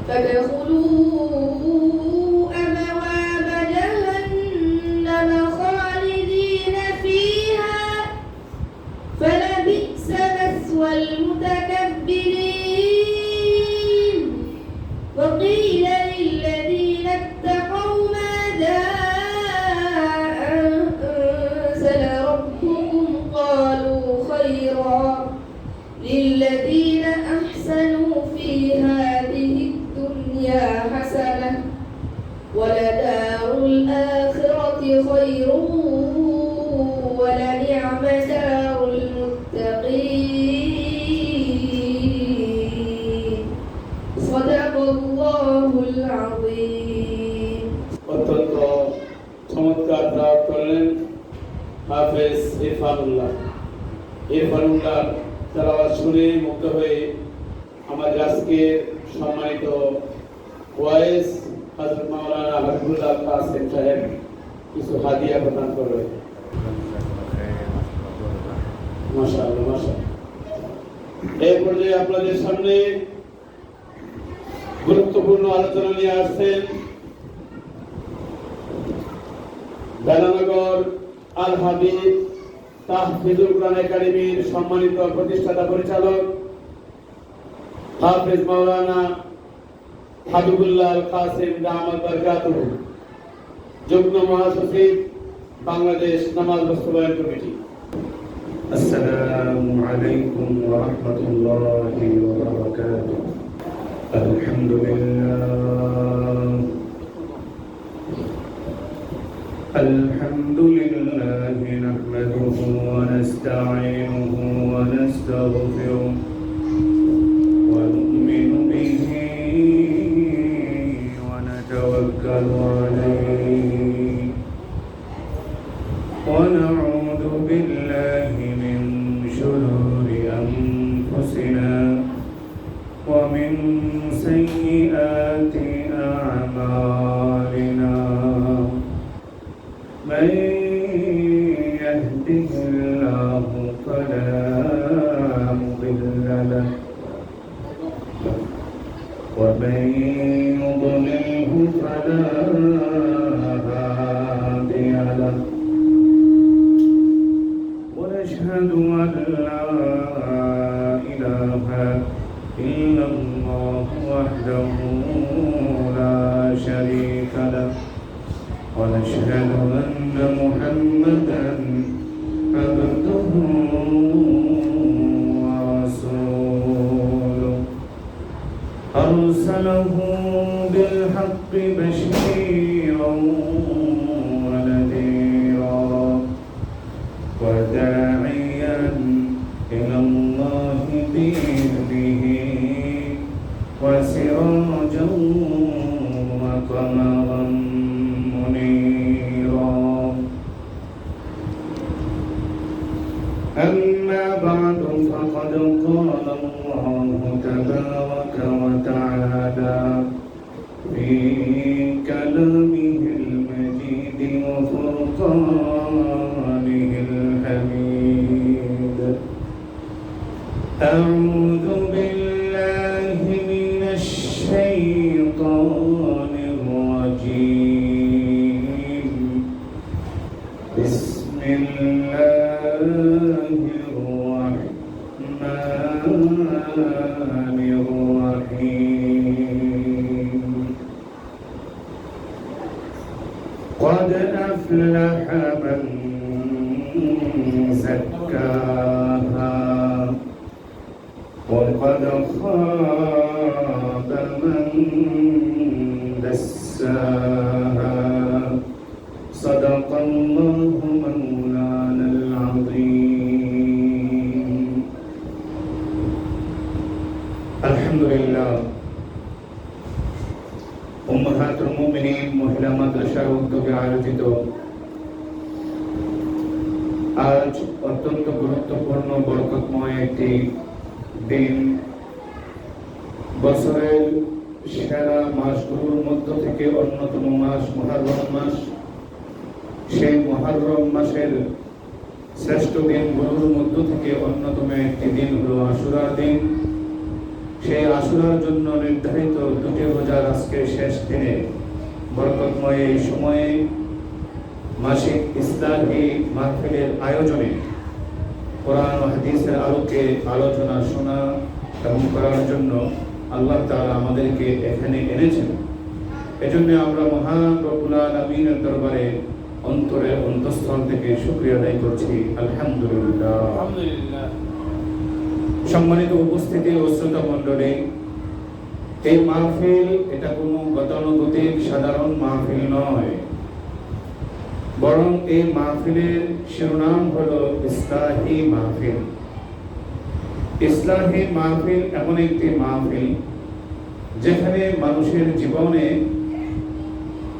فادخلوا أبواب جهنم خالدين فيها فلبئس مثوى المتكبرين وقيل للذين اتقوا ماذا أنزل ربكم قالوا خيرا للذين أحسنوا في هذه الدنيا حسنة ولدار الآخرة خير ولنعم دار المتقين صدق الله العظيم অত্যন্ত চমৎকার তেলাওয়াত করলেন হাফেজ ইরফানুল্লাহ তেলাওয়াত শুনে মুগ্ধ হয়ে আমাদের আজকে সম্মানিত ওয়াইস হযরত মাওলানা হাবিবুল্লাহ কাসেম সাহেব কিছু হাদিয়া প্রদান করবেন। মাশাআল্লাহ মাশাআল্লাহ। এই পর্যায়ে আপনাদের সামনে গুরুত্বপূর্ণ আলোচনা নিয়ে আসছেন বেলানগর আল হাবিব তাহফিজুল কোরআন একাডেমির সম্মানিত প্রতিষ্ঠাতা পরিচালক হাফেজ মাওলানা হাবিবুল্লাহ কাসেম দামাত বরকাতুহু, যুগ্ম মহাসচিব বাংলাদেশ নামাজ বাস্তবায়ন কমিটি। আসসালামু আলাইকুম ওয়া রাহমাতুল্লাহি ওয়া বারাকাতুহু। الحمد لله نحمده ونستعينه ونستغفره ونؤمن به ونتوكل عليه ونعوذ بالله من شرور أنفسنا ومن سيئات أعمالنا من يهده الله فلا مضل له ومن يضلله فلا هادي له ونشهد أن لا إله إلا الله وحده لا شريك له ونشهد أن محمدا عبده ورسوله أرسله بالحق بشيرا ونذيرا وداعيا إلى الله بإذنه وسراجا وقمرا منيرا. أما بعد فقد قال الله تبارك وتعالى في كلامه المجيد وفرقانه الحميد. أعوذ بالله من الشيطان الرجيم. بسم الله الرحمن الرحيم. قد أفلح من زكاها وقد خاب من دساها. صدق الله مولانا العظيم. الحمد لله. উম্মাহাতুল মুমিনিন মহিলা মাদ্রাসার উদ্যোগে আয়োজিত আজ অত্যন্ত গুরুত্বপূর্ণ বরকতময় একটি দিন, বছরের সেরা মাসগুলোর মধ্য থেকে অন্যতম মাস মুহররম মাস। সেই মুহররম মাসের শ্রেষ্ঠ দিনগুলোর মধ্য থেকে অন্যতম একটি দিন হলো আশুরার দিন। সেই আশুরার জন্য নির্ধারিত দুটি মঙ্গলময় এই সময়ে মাসিক ইসলামী মাহফিলের আয়োজনে কোরআন ও হাদিসের আলোকে আলোচনা শোনা এবং করার জন্য আল্লাহ তাআলা আমাদেরকে এখানে এনেছেন। এজন্য আমরা মহান রব্বুল আলামিনের দরবারে অন্তরের অন্তঃস্থল থেকে শুকরিয়া আদায় করছি। আলহামদুলিল্লাহ। সম্মানিত উপস্থিতি ও শ্রোতা মণ্ডলী, এই মাহফিল এটা কোনো গতানুগতিক সাধারণ মাহফিল নয়, বরং এই মাহফিলের শিরোনাম হলো ইসলাহি মাহফিল। ইসলাহি মাহফিল এমন একটি মাহফিল যেখানে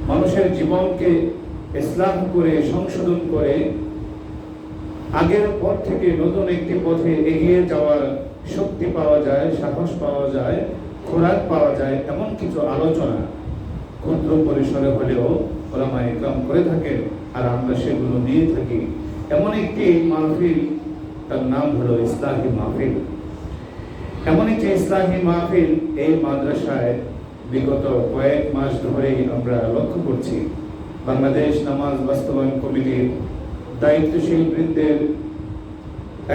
মানুষের জীবনকে ইসলাম করে সংশোধন করে আগের পথ থেকে নতুন একটি পথে এগিয়ে যাওয়ার শক্তি পাওয়া যায়, সাহস পাওয়া যায়, খোরাক পাওয়া যায়, এমন কিছু আলোচনা ক্ষুদ্র পরিসরে হলেও ওলামায়ে কেরাম করে থাকেন, আর আমরা সেগুলো নিয়ে থাকি। এমন একটি মাহফিল, তার নাম হলো ইসলাহি মাহফিল। এমন একটি ইসলাহি মাহফিল এই মাদ্রাসায় বিগত কয়েক মাস ধরেই আমরা লক্ষ্য করছি। বাংলাদেশ নামাজ বাস্তবায়ন কমিটির দায়িত্বশীল বৃন্দের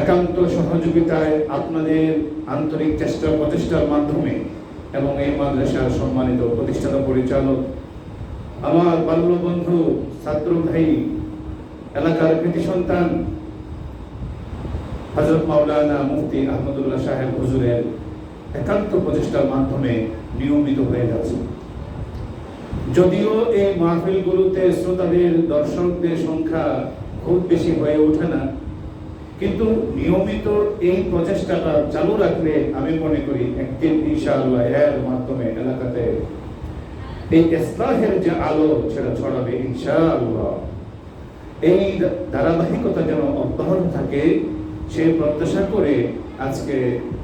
একান্ত সহযোগিতায়, আপনাদের আন্তরিক চেষ্টা প্রচেষ্টার মাধ্যমে এবং এই মাদ্রাসার সম্মানিত প্রতিষ্ঠাতা পরিচালক, আমার বাল্য বন্ধু, ছাত্র ভাই, এলাকার কৃতি সন্তান হযরত মাওলানা মুফতি আহমদুল্লাহ সাহেব হুজুরের একান্ত প্রচেষ্টার মাধ্যমে নিয়মিত হয়ে যাচ্ছে। যদিও এই মাহফিলগুলোতে শ্রোতাদের, দর্শকদের সংখ্যা খুব বেশি হয়ে ওঠে না, কিন্তু নিয়মিত এই প্রচেষ্টাটা চালু রাখলে আমি মনে করি একদিন ইনশাআল্লাহ এর মাধ্যমে এলাকাতে এই ইসলাহের যে আলো সেটা ছড়াবে ইনশাআল্লাহ। এই ধারাবাহিকতা যেন অব্যাহত থাকে সেই প্রত্যাশা করে আজকে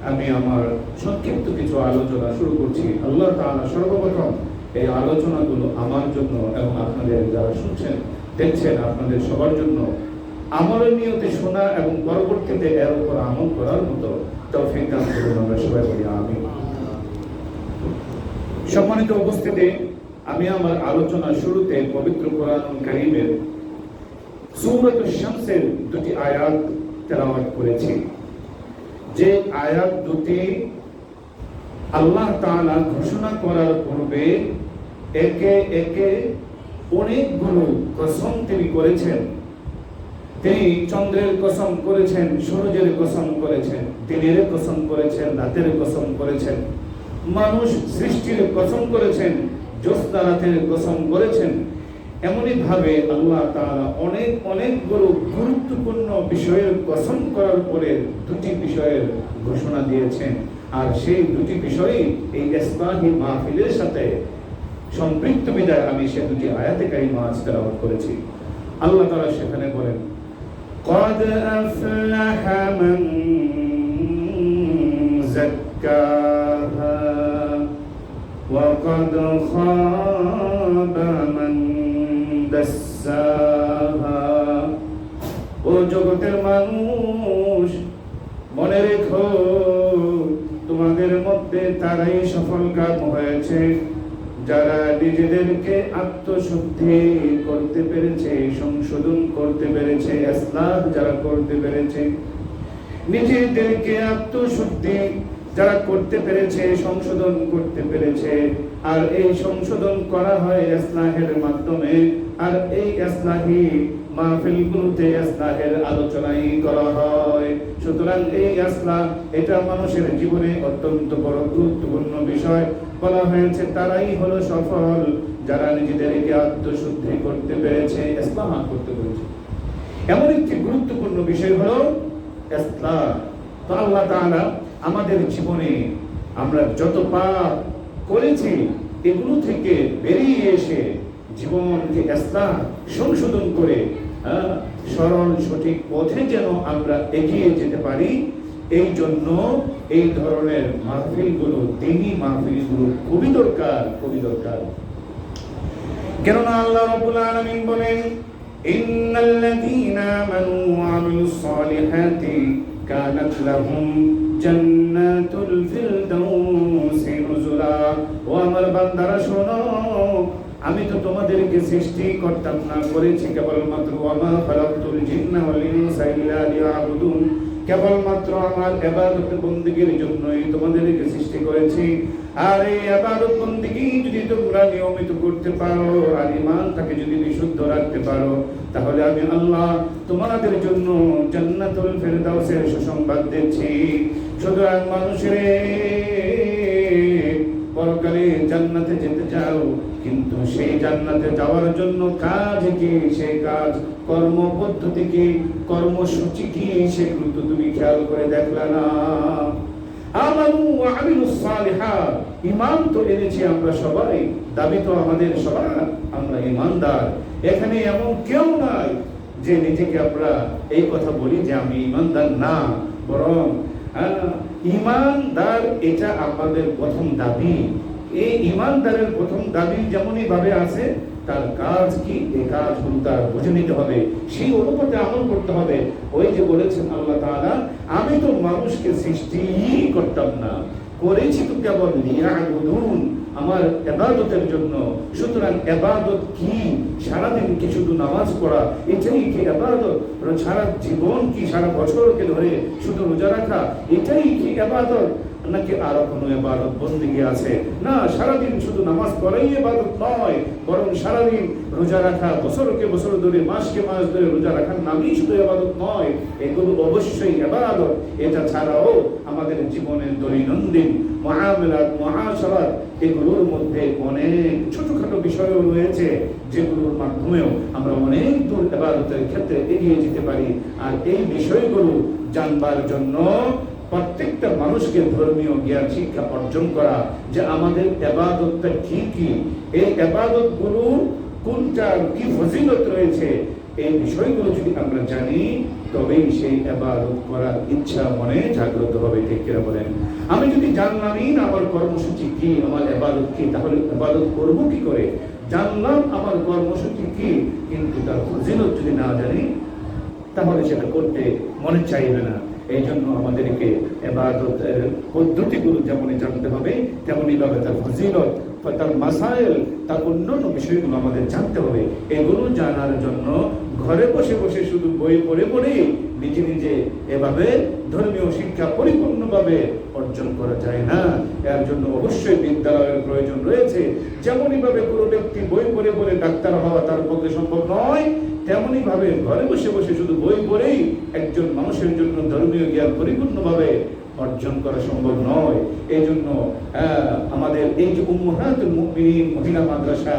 আমি আমার সংক্ষিপ্ত কিছু আলোচনা শুরু করছি। আল্লাহ তাআলা সর্বপ্রথম এই আলোচনাগুলো আমার জন্য এবং আপনাদের যারা শুনছেন দেখছেন আপনাদের সবার জন্য আমলের নিয়তে শোনা এবং পরবর্তীতে এর উপর আমল করার মতো তৌফিক দান করুন, আমরা সবাই বলি আমিন। সম্মানিত উপস্থিতি, আমি আমার আলোচনা শুরুতে পবিত্র কোরআনুল কারীমের সূরাতুশ শামসের দুটি আয়াত তেলাওয়াত করেছি। যে আয়াত দুটি আল্লাহ তাআলা ঘোষণা করার পূর্বে একে একে অনেকগুলো কসম তিনি করেছেন। তিনি চন্দ্রের কসম করেছেন, সূর্যের কসম করেছেন, দিনের কসম করেছেন, রাতের কসম করেছেন, মানুষ সৃষ্টির কসম করেছেন, জ্যোৎস্না রাতের কসম করেছেন। এমনই ভাবে আল্লাহ তাআলা অনেকগুলো গুরুত্বপূর্ণ বিষয়ের কসম করার পরে দুটি বিষয়ের ঘোষণা দিয়েছেন, আর সেই দুটি বিষয়ই এই ইসলাহি মাহফিলের সাথে সম্পৃক্ত বিধায় আমি সে দুটি আয়াতে কারিমা তেলাওয়াত করেছি। আল্লাহ তাআলা সেখানে বলেন, قد أفلح من زكاها وقد خاب من دساها। ও জগতের মানুষ, মনে রেখো তোমাদের মধ্যে তারাই সফলকাম হয়েছে যারা নিজেদেরকে আত্মশুদ্ধি করতে পেরেছে, সংশোধন করতে পেরেছে, ইসলাহ যারা করতে পেরেছে, নিজেদেরকে আত্মশুদ্ধি যারা করতে পেরেছে, সংশোধন করতে পেরেছে। আর এই সংশোধন করা হয় ইসলাহের মাধ্যমে, আর এই ইসলাহি মাহফিলগুলোতে ইসলাহের আলোচনাই করা হয়। সুতরাং এই ইসলাহ এটা মানুষের জীবনে অত্যন্ত বড় গুরুত্বপূর্ণ বিষয়। বলা হয়েছে তারাই হলো সফল যারা নিজেদেরকে আত্মশুদ্ধি করতে পেরেছে, ইসলাহ করতে পেরেছে। এমন একটি গুরুত্বপূর্ণ বিষয় হলো ইসলাহ। তো আল্লাহ তাআলা আমাদের জীবনে আমরা যত পাপ করেছি এগুলো থেকে বেরিয়ে এসে জীবনকে ইসলাহ সংশোধন করে সরল সঠিক পথে যেন আমরা এগিয়ে যেতে পারি, এই জন্য এই ধরনের মাহফিলগুলো, দ্বীনি মাহফিলগুলো খুবই দরকার। কেননা আল্লাহ রাব্বুল আলামিন বলেন, ইন্নাল্লাযীনা আমানু ওয়া আমিলুস সালিহাতি কানাত লাহুম জান্নাতুল ফিরদাউসি নুজুলা। ও আমার বান্দারা শোনো, আমি তো তোমাদেরকে সৃষ্টি করতাম না, করেছি কেবলমাত্র ওয়ামা খালাকতুল জিন্না ওয়াল ইনসা ইল্লা লিয়াবুদুন, কেবলমাত্র আমার ইবাদত বندگির জন্যই তোমাদেরকে সৃষ্টি করেছি। আর এই ইবাদত বندگি যদি তোমরা নিয়মিত করতে পারো আর ঈমানটাকে যদি বিশুদ্ধ রাখতে পারো, তাহলে আমি আল্লাহ তোমাদের জন্য জান্নাতুল ফেরদাউসের সুসংবাদ দিচ্ছি। সুতরাং মানুষের পরকালে জান্নাতে যেতে চাও, কিন্তু সেই জান্নাতে যাওয়ার জন্য কাজ কি, সেই কাজ কর্ম পদ্ধতি কি, কর্মসূচি কি, সেগুলো তো তুমি খেয়াল করে দেখলা না। আমানু ওয়া আমিলুস সালিহাত, ঈমান তো এনেছি আমরা সবাই, দাবি তো আমাদের সবার আমরা ঈমানদার। এখানে এমন কেউ নাই যে নিজেকে আমরা এই কথা বলি যে আমি ঈমানদার না, বরং ঈমানদার এটা আমাদের প্রথম দাবি। এই ঈমানদারের প্রথম দাবি যেমনই ভাবে আছে, তার কাজ কি, এই কাজগুলো তার বুঝে নিতে হবে, সেই অনুপাতে আমল করতে হবে। ওই যে বলেছেন আল্লাহ তাআলা, আমি তো মানুষকে সৃষ্টি করতাম না, করেছি তো কেবল লিয়াবুদুন, আমার ইবাদতের জন্য। সুতরাং ইবাদত কি? সারাদিন কি শুধু নামাজ পড়া এটাই কি ইবাদত? সারা জীবন কি, সারা বছরকে ধরে শুধু রোজা রাখা এটাই কি ইবাদত? নাকি আরো কোনো ইবাদত বندگی আছে? না, সারাদিন শুধু নামাজ পড়াই ইবাদত নয়, বরং সারাদিন রোজা রাখা, বছরকে বছর ধরে, মাসকে মাস ধরে রোজা রাখার নামই শুধু ইবাদত নয়, এগুলো অবশ্যই ইবাদত। এটা ছাড়াও আমাদের জীবনের দৈনন্দিন মুআমালাত, মুআশারাত, এগুলোর মধ্যে অনেক ছোটখাটো বিষয়ও রয়েছে, যেগুলোর মাধ্যমেও আমরা অনেক দূর ইবাদতের ক্ষেত্রে এগিয়ে যেতে পারি। আর এই বিষয়গুলো জানবার জন্য প্রত্যেকটা মানুষকে ধর্মীয় জ্ঞান শিক্ষা অর্জন করা, যে আমাদের ইবাদতটা কি কি, এই ইবাদতগুলো কোনটার কি ফজিলত রয়েছে, এই বিষয়গুলো যদি আমরা জানি, তবেই সেই ইবাদত করার ইচ্ছা মনে জাগ্রত হবে। ঠিক কিনা বলেন? আমি যদি জানলামই না আমার কর্মসূচি কি, আমার ইবাদত কি, তাহলে ইবাদত করব কি করে? জানলাম আমার কর্মসূচি কি, কিন্তু তার ফজিলত যদি না জানি, তাহলে সেটা করতে মনে চাইবে না। এই জন্য আমাদেরকে ইবাদতের পদ্ধতিগুলো যেমনই জানতে হবে, তেমনই ভাবে তার ফজিলত, তার মাসাইল, তার অন্যান্য বিষয়গুলো আমাদের জানতে হবে। এগুলো জানার জন্য ঘরে বসে বসে শুধু বই পড়ে পড়ে নিজে নিজে এভাবে ধর্মীয় শিক্ষা পরিপূর্ণভাবে অর্জন করা যায় না। এর জন্য অবশ্যই বিদ্যালয়ের প্রয়োজন রয়েছে। যেমনই ভাবে কোনো ব্যক্তি বই পড়ে পড়ে ডাক্তার হওয়া তার পক্ষে সম্ভব নয়, তেমনি ভাবে ঘরে বসে বসে শুধু বই পড়েই একজন মানুষের জন্য ধর্মীয় জ্ঞান পরিপূর্ণভাবে অর্জন করা সম্ভব নয়। এই জন্য আমাদের এই যে উম্মাহাতুল মুমিনিন মহিলা মাদ্রাসা,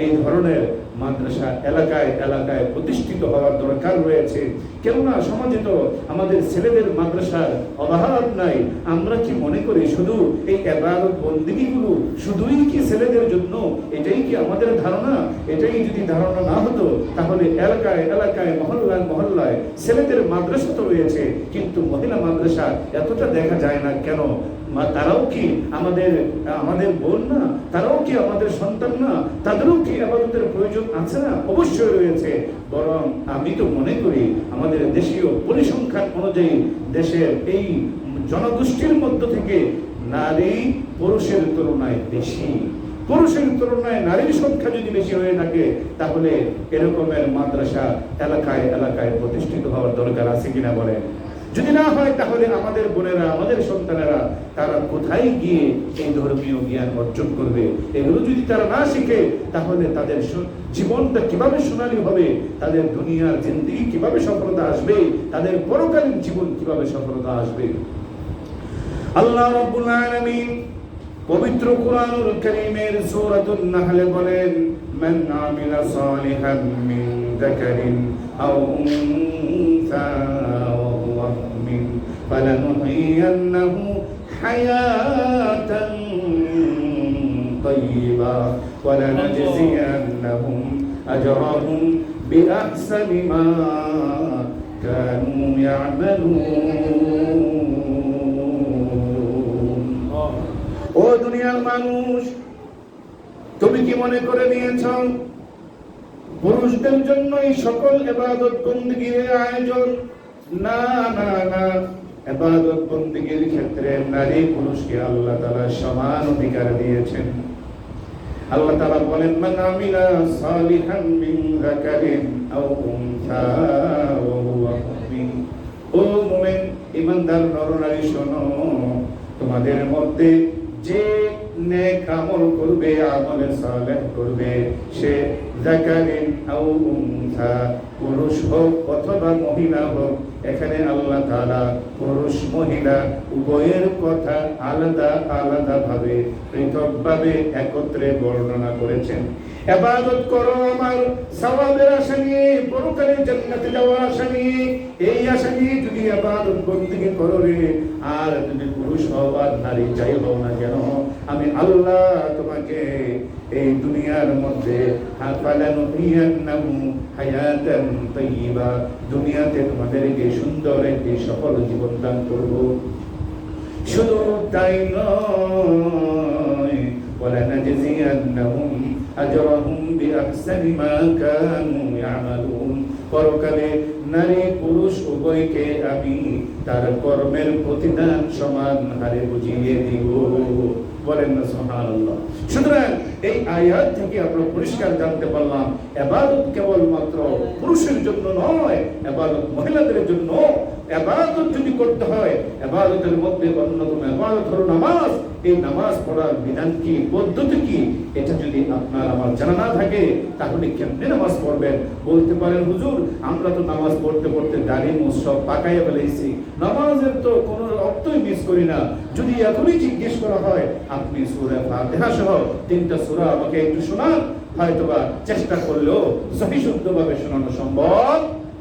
এই ধরনের মাদ্রাসা এলাকায় এলাকায় প্রতিষ্ঠিত হওয়ার দরকার রয়েছে। কেননা সমাজে তো আমাদের ছেলেদের মাদ্রাসার অভাব নাই। আমরা কি মনে করি শুধু এই ইবাদত বন্দেগীগুলো শুধুই কি ছেলেদের জন্য? এটাই কি আমাদের ধারণা? এটাই যদি ধারণা না হতো, তাহলে এলাকায় এলাকায়, মহল্লায় মহল্লায় ছেলেদের মাদ্রাসা তো রয়েছে, কিন্তু মহিলা মাদ্রাসা এতটা দেখা যায় না কেন? তারাও কি আমাদের বোন না? তারাও কি আমাদের সন্তান না? তাদেরও কি ইবাদতের প্রয়োজন আছে না? অবশ্যই রয়েছে। বরং আমি তো মনে করি আমাদের দেশীয় পরিসংখ্যান অনুযায়ী দেশের এই জনগোষ্ঠীর মধ্য থেকে নারী পুরুষের তুলনায় বেশি। পুরুষের তুলনায় নারীর সংখ্যা যদি বেশি হয়ে থাকে, তাহলে এরকমের মাদ্রাসা এলাকায় এলাকায় প্রতিষ্ঠিত হওয়ার দরকার আছে কিনা বলেন? যদি না হয়, তাহলে আমাদের বোনেরা, আমাদের সন্তানেরা তারা কোথায় গিয়ে এই ধর্মীয় জ্ঞান অর্জন করবে? এগুলো যদি তারা না শিখে, তাহলে তাদের জীবনটা কিভাবে সোনালী হবে, তাদের দুনিয়ার জিন্দেগি কিভাবে সফলতা আসবে, তাদের পরকালীন জীবন কিভাবে সফলতা আসবে? আল্লাহ রাব্বুল আলামিন পবিত্র কুরআনুল কারীমের সূরাতুন নাহলে বলেন, মান আমিলা সালিহান মিন যাকারিন আও উনসা ওয়া হুয়া মুমিন ফালানুহয়িয়ান্নাহু হায়াতান তাইয়্যিবা ওয়া লানাজজিয়ান্নাহুম আজরাহুম বিআহসানি মা কানু ইয়ামালুন। ও দুনিয়ার মানুষ, তুমি কি মনে করে নিয়েছ পুরুষদের জন্য এই সকল ইবাদত বন্দেগীর আয়োজন? না না না, ইবাদত বন্দেগীর ক্ষেত্রে নারী পুরুষকে আল্লাহ তাআলা সমান অধিকার দিয়েছেন। আল্লাহ তাআলা বলেন, মান আমিলা সালিহান মিন যাকারিন আও উনসা ওয়া হুয়া মুমিন। ও মুমিন ঈমানদার নরনারী শোনো, তোমাদের মধ্যে যে নেক আমল করবে, আমলে সালেহ করবে, সে যাকারিন আও উনসা, পুরুষ হোক অথবা মহিলা হোক। এখানে আল্লাহ তাআলা পুরুষ মহিলা উভয়ের কথা আলাদা আলাদা ভাবে, পৃথকভাবে একত্রে বর্ণনা করেছেন। ইবাদত করো আমার সওয়াবের আশা নিয়ে, পরকালে জান্নাতে যাওয়ার আশা নিয়ে। এই আশা নিয়ে যদি ইবাদত বন্দেগী করো রে, আর তুমি পুরুষ হও আর নারী যাই হও না কেন, আমি আল্লাহ তোমাকে এই দুনিয়ার মধ্যে হাফালানুহিয়ান্নাহু হায়াতান তাইয়্যিবা, দুনিয়াতে তোমাদেরকে সুন্দর একটি সফল জীবন দান করব। শুধু তাই নয়, ওয়ালানাজজিয়ান্নাহুম আজরাহুম বিআহসানি মা কানু ইয়ামালুন, পরকালে নারী পুরুষ উভয়কে আমি তার কর্মের প্রতিদান সমান হারে বুঝিয়ে দিব। বলেন না সুবহানাল্লাহ। সুতরাং এই আয়াত থেকে আমরা পরিষ্কার জানতে পারলাম, ইবাদত কেবলমাত্র পুরুষের জন্য নয়, ইবাদত মহিলাদের জন্য। ইবাদত যদি করতে হয়, ইবাদতের মধ্যে অন্যতম ইবাদত হলো নামাজ। এই নামাজ পড়ার বিধান কি, পদ্ধতি কি, এটা যদি আপনার আমার জানা না থাকে, তাহলে কেমনে নামাজ পড়বেন? বলতে পারেন, হুজুর আমরা তো নামাজ পড়তে পড়তে দাড়ি মুছ সব পাকাইয়া ফেলেছি, নামাজের তো কোনো অর্থই মিস করি না। যদি এখনই জিজ্ঞেস করা হয়, আপনি সূরা ফাতিহা সহ 3টা সূরা আমাকে একটু শোনান, হয়তোবা চেষ্টা করলেও সহি শুদ্ধভাবে শোনানো সম্ভব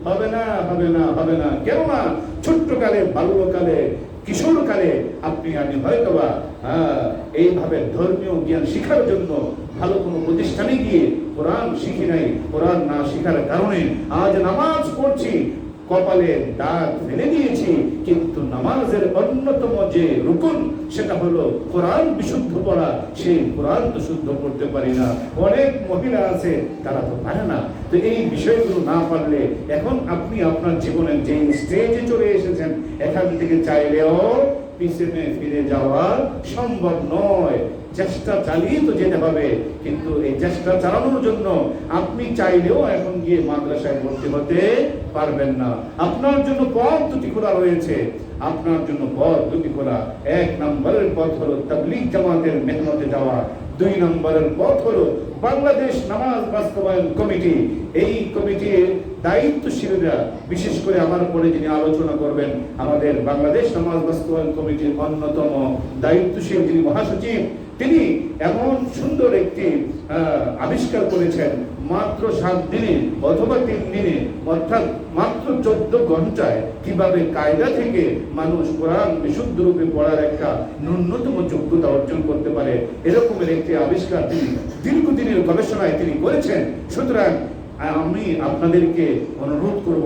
হবে না, হবে না, হবে না। কেননা ছোট্টকালে, বাল্যকালে, কিশোরকালে আপনি আমি হয়তোবা এইভাবে ধর্মীয় জ্ঞান শিখার জন্য ভালো কোনো প্রতিষ্ঠানে গিয়ে কোরআন শিখি নাই। কোরআন না শিখার কারণে আজ নামাজ পড়ছি, কপালে দাগ ফেলে দিয়েছি, কিন্তু নামাজের অন্যতম যে রুকন সেটা হলো কোরআন বিশুদ্ধ পড়া। সেই কোরআন তো শুদ্ধ করতে পারি না। অনেক মহিলা আছে তারা তো পারে না। তো এই বিষয়গুলো না পারলে এখন আপনি আপনার জীবনের যে স্টেজে চলে এসেছেন, এখান থেকে চাইলেও পিছনে ফিরে যাওয়া সম্ভব নয়। চেষ্টা চালিয়ে তো যেতে হবে, কিন্তু এই চেষ্টা চালানোর জন্য আপনি চাইলেও এখন গিয়ে মাদ্রাসায় ভর্তি হতে পারবেন না। আপনার জন্য পথ দুটি খোলা রয়েছে, আপনার জন্য পথ দুটি খোলা। 1 নম্বরের পথ হলো তাবলীগ জামাতের মেহনতে যাওয়া, 2 নম্বরের পথ হলো বাংলাদেশ নামাজ বাস্তবায়ন কমিটি। এই কমিটির দায়িত্বশীলরা, বিশেষ করে আমার পরে যিনি আলোচনা করবেন, আমাদের বাংলাদেশ নামাজ বাস্তবায়ন কমিটির অন্যতম দায়িত্বশীল যিনি মহাসচিব, তিনি এমন সুন্দর একটি আবিষ্কার করেছেন। মাত্র 7 দিনে অথবা 3 দিনে, অর্থাৎ মাত্র 14 ঘন্টায় কিভাবে কায়দা থেকে মানুষ কোরআন বিশুদ্ধ রূপে পড়ার একটা ন্যূনতম যোগ্যতা অর্জন করতে পারে, এরকমের একটি আবিষ্কার তিনি দীর্ঘদিনের গবেষণায় তিনি করেছেন। সুতরাং আমি আপনাদেরকে অনুরোধ করব,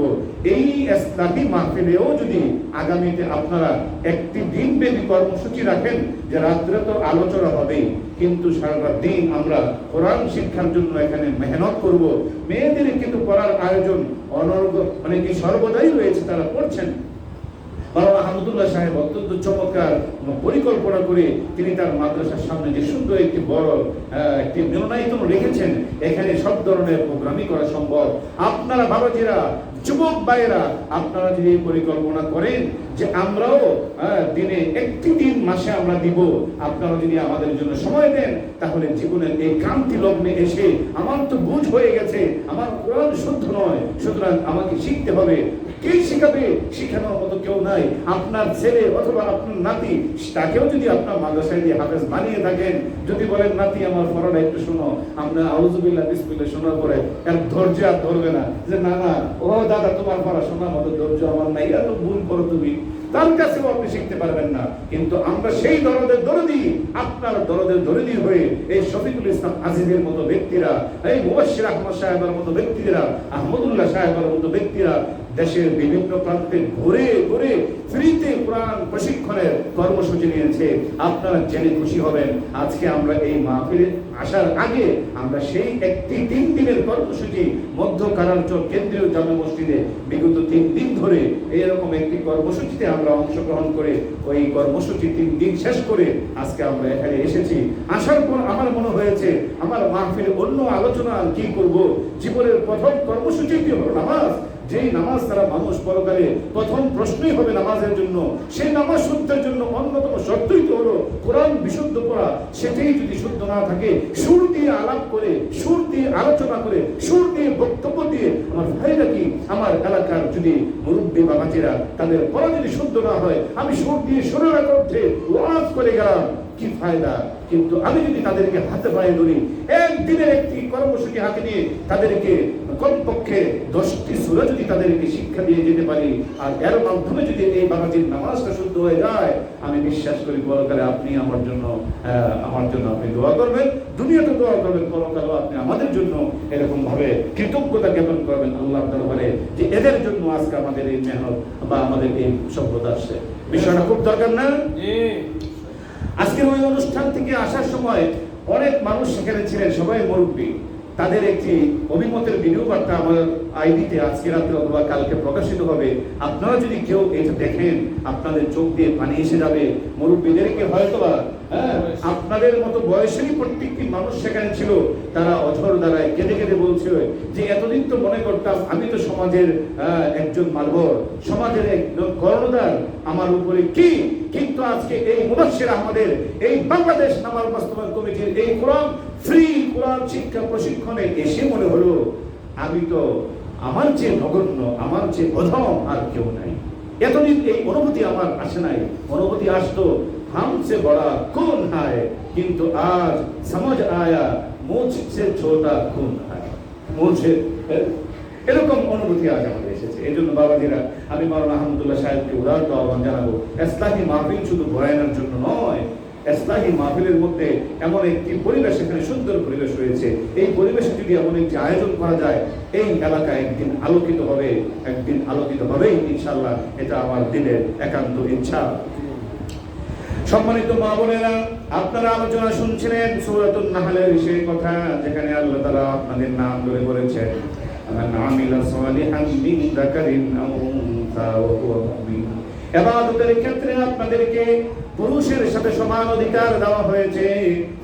এই ইসলামী মাহফিলেও যদি আগামীতে আপনারা একটি দিনব্যাপী কর্মসূচি রাখেন, যে রাত্রে তো আলোচনা হবে, কিন্তু সারা দিন আমরা কোরআন শিক্ষার জন্য এখানে মেহনত করব। মেয়েদের কিন্তু পড়ার আয়োজন সর্বদাই রয়েছে, তারা পড়ছেন। মাওলানা আহমদুল্লাহ সাহেব অত্যন্ত চমৎকার পরিকল্পনা করে তিনি তার মাদ্রাসার সামনে যে সুন্দর একটি বড় একটি মিলনায়তন রেখেছেন, এখানে সব ধরনের প্রোগ্রামই করা সম্ভব। আপনারা বাবাজিরা, যুবক ভাইয়েরা, আপনারা যদি পরিকল্পনা করেন যে আমরাও দিনে একটি দিন মাসে আমরা দিব, আপনারা যদি আমাদের জন্য সময় দেন, তাহলে জীবনের এই ক্রান্তি লগ্নে এসে আমার তো বুঝ হয়ে গেছে, আমার কোরআন শুদ্ধ নয়, সুতরাং আমাকে শিখতে হবে। কে শিখাবে? শিখানোর মতো কেউ নাই। আপনার ছেলে অথবা আপনার নাতি, তাকেও যদি আপনার মাদ্রাসায় দিয়ে হাফেজ বানিয়ে থাকেন, যদি বলেন নাতি আমার পড়াটা একটু শোনো, আমরা আউযুবিল্লাহ বিসমিল্লাহ শোনার পরে এর ধৈর্য আর ধরবে না, যে না না ও দাদা তোমার পড়া শোনার মতো ধৈর্য আমার নাই, এত ভুল করো তুমি, তার কাছেও আপনি শিখতে পারবেন না। কিন্তু আমরা সেই দরদের দরদি, আপনার দরদের দরদি হয়ে এই শফিকুল ইসলাম আজিজের মতো ব্যক্তিরা, এই মুবাশশির আহমদ সাহেবের মতো ব্যক্তিরা, আহমদুল্লাহ সাহেবের মতো ব্যক্তিরা দেশের বিভিন্ন প্রান্তে ঘুরে ঘুরে ফ্রিতে কোরআন প্রশিক্ষণের কর্মসূচি নিয়েছে। আপনারা জেনে খুশি হবেন, আজকে আমরা এই মাহফিলে আসার আগে আমরা সেই একটি 3 দিনের কর্মসূচি মধ্য কারারচর কেন্দ্রীয় জামে মসজিদে বিগত 3 দিন ধরে এরকম একটি কর্মসূচিতে আমরা অংশগ্রহণ করে ওই কর্মসূচি 3 দিন শেষ করে আজকে আমরা এখানে এসেছি। আসার পর আমার মনে হয়েছে আছে, আমার মাহফিলে অন্য আলোচনা আর কি করব, জীবনের প্রথম কর্মসূচি কি হলো নামাজ। যেই নামাজ তারা মানুষ পরকালে প্রথম প্রশ্নই হবে নামাজের জন্য, সেই নামাজ শুদ্ধের জন্য অন্যতম শর্তই তো হলো কোরআন বিশুদ্ধ পড়া। সেটাই যদি শুদ্ধ না থাকে, সুর দিয়ে আলাপ করে, সুর দিয়ে আলোচনা করে, সুর দিয়ে বক্তব্য দিয়ে, আমার ভাইরা কি, আমার এলাকার যদি মুরব্বী বাবাজিরা তাদের পড়া যদি শুদ্ধ না হয়, আমি সুর দিয়ে সুরের করতে ওয়াজ করে গেলাম, কি ফায়দা? কিন্তু আমি যদি তাদেরকে হাতে পায়ে ধরি, একদিনের একটি কর্মসূচি হাতে নিয়ে তাদেরকে কমপক্ষে 10টি সূরা যদি তাদেরকে শিক্ষা দিয়ে যেতে পারি, আর এর মাধ্যমে যদি এই বাবাজির নামাজটা শুদ্ধ হয়ে যায়, আমি বিশ্বাস করি পরকালে আপনি আমার জন্য আপনি দোয়া করবেন, দুনিয়াতে দোয়া করবেন, পরকালেও আপনি আমাদের জন্য এরকম ভাবে কৃতজ্ঞতা জ্ঞাপন করবেন আল্লাহর দরবারে, যে এদের জন্য আজকে আমাদের এই মেহনত বা আমাদের এই সভ্যতা আসছে। বিষয়টা খুব দরকার না? আজকের ওই অনুষ্ঠান থেকে আসার সময় অনেক মানুষ সেখানে ছিলেন, সবাই মুরব্বী। তাদের একটি অভিমতের ভিডিও বার্তা আমার আইডিতে আজকে রাত্রে অথবা কালকে প্রকাশিত হবে। আপনারা যদি কেউ এটা দেখেন, আপনাদের চোখ দিয়ে পানি এসে যাবে। মুরব্বীদেরকে হয়তোবা আপনাদের মতো বয়সেরই প্রত্যেকটি মানুষ সেখানে ছিল, তারা অঝর দ্বারায় কেঁদে কেঁদে বলছিল যে এতদিন তো মনে করতাম আমি তো সমাজের একজন মালবর, সমাজের একজন কর্ণধার, আমার উপরে কি, কিন্তু আজকে এই মুবাশশির আহমদের এই বাংলাদেশ নামাজ বাস্তবায়ন কমিটির এই কোরআন ফ্রি কোরআন শিক্ষা প্রশিক্ষণে এসে মনে হলো আমি তো, আমার যে নগণ্য, আমার যে অধম আর কেউ নাই। এতদিন এই অনুভূতি আমার আসে নাই, অনুভূতি আসতো हमसे बड़ा कौन है, কিন্তু আজ समझ आया मुझसे छोटा कौन है, मुझे এরকম অনুভূতি আজ আমাদের এসেছে। এই জন্য বাবাজিরা, আমি মাওলানা আহমদুল্লাহ সাহেবকে উদারত আহ্বান জানাবো, ইসলাহি মাহফিল শুধু বয়ানের জন্য নয়, ইসলাহি মাহফিলের মধ্যে এমন একটি পরিবেশ, এখানে সুন্দর পরিবেশ রয়েছে, এই পরিবেশে যদি এমন একটি আয়োজন করা যায়, এই এলাকা একদিন আলোকিত হবে, একদিন আলোকিত হবেই ইনশাআল্লাহ, এটা আমার দিলের একান্ত ইচ্ছা। সম্মানিত মা বোনেরা, আপনারা আলোচনা শুনছিলেন সূরাতুন নাহলের সেই কথা, যেখানে আল্লাহ তাআলা আপনাদের নাম ধরে বলেছেন, মান আমিলা সালিহান মিন যাকারিন আও উনসা ওয়া হুয়া মুমিন। ইবাদতের ক্ষেত্রে আপনাদেরকে পুরুষের সাথে সমান অধিকার দেওয়া হয়েছে।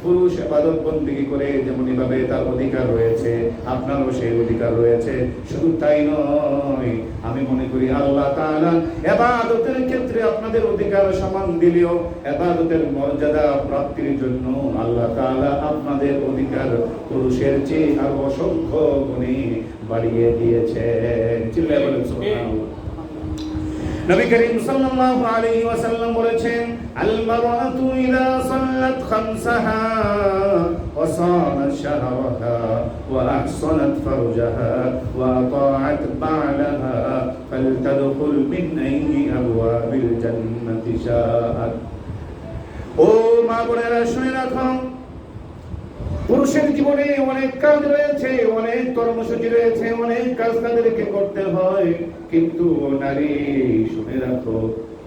পুরুষ ইবাদত বন্দেগী করে যেমনি ভাবে তার অধিকার রয়েছে, আপনারও সেই অধিকার রয়েছে। শুধু তাই নয়, আমি মনে করি আল্লাহ তাআলা ইবাদতের ক্ষেত্রে আপনাদের অধিকার সমান দিলেও ইবাদতের মর্যাদা প্রাপ্তির জন্য আল্লাহ তাআলা আপনাদের অধিকার পুরুষের চেয়ে আরো অসংখ্য গুণে বাড়িয়ে দিয়েছেন। চিল্লায়ে বলেন সুবহানাল্লাহ। নবী করিম সাল্লাল্লাহু আলাইহি ওয়াসাল্লাম বলেছেন, আল মারআতু ইযা সাল্লাত খামসাহা ওয়া সামাত শাহরাহা ওয়া আহসানাত ফারজাহা ওয়া আতাআত বা'লাহা ফালতাদখুল মিন আইয়ি আবওয়াবিল জান্নাতি শাআত। ও মা বোনেরা, শুনে রাখো, পুরুষের জীবনে অনেক কাজ রয়েছে, অনেক কর্মসূচি রয়েছে, অনেক কাজ তাদেরকে করতে হয়। কিন্তু নারী, শুনে রাখো,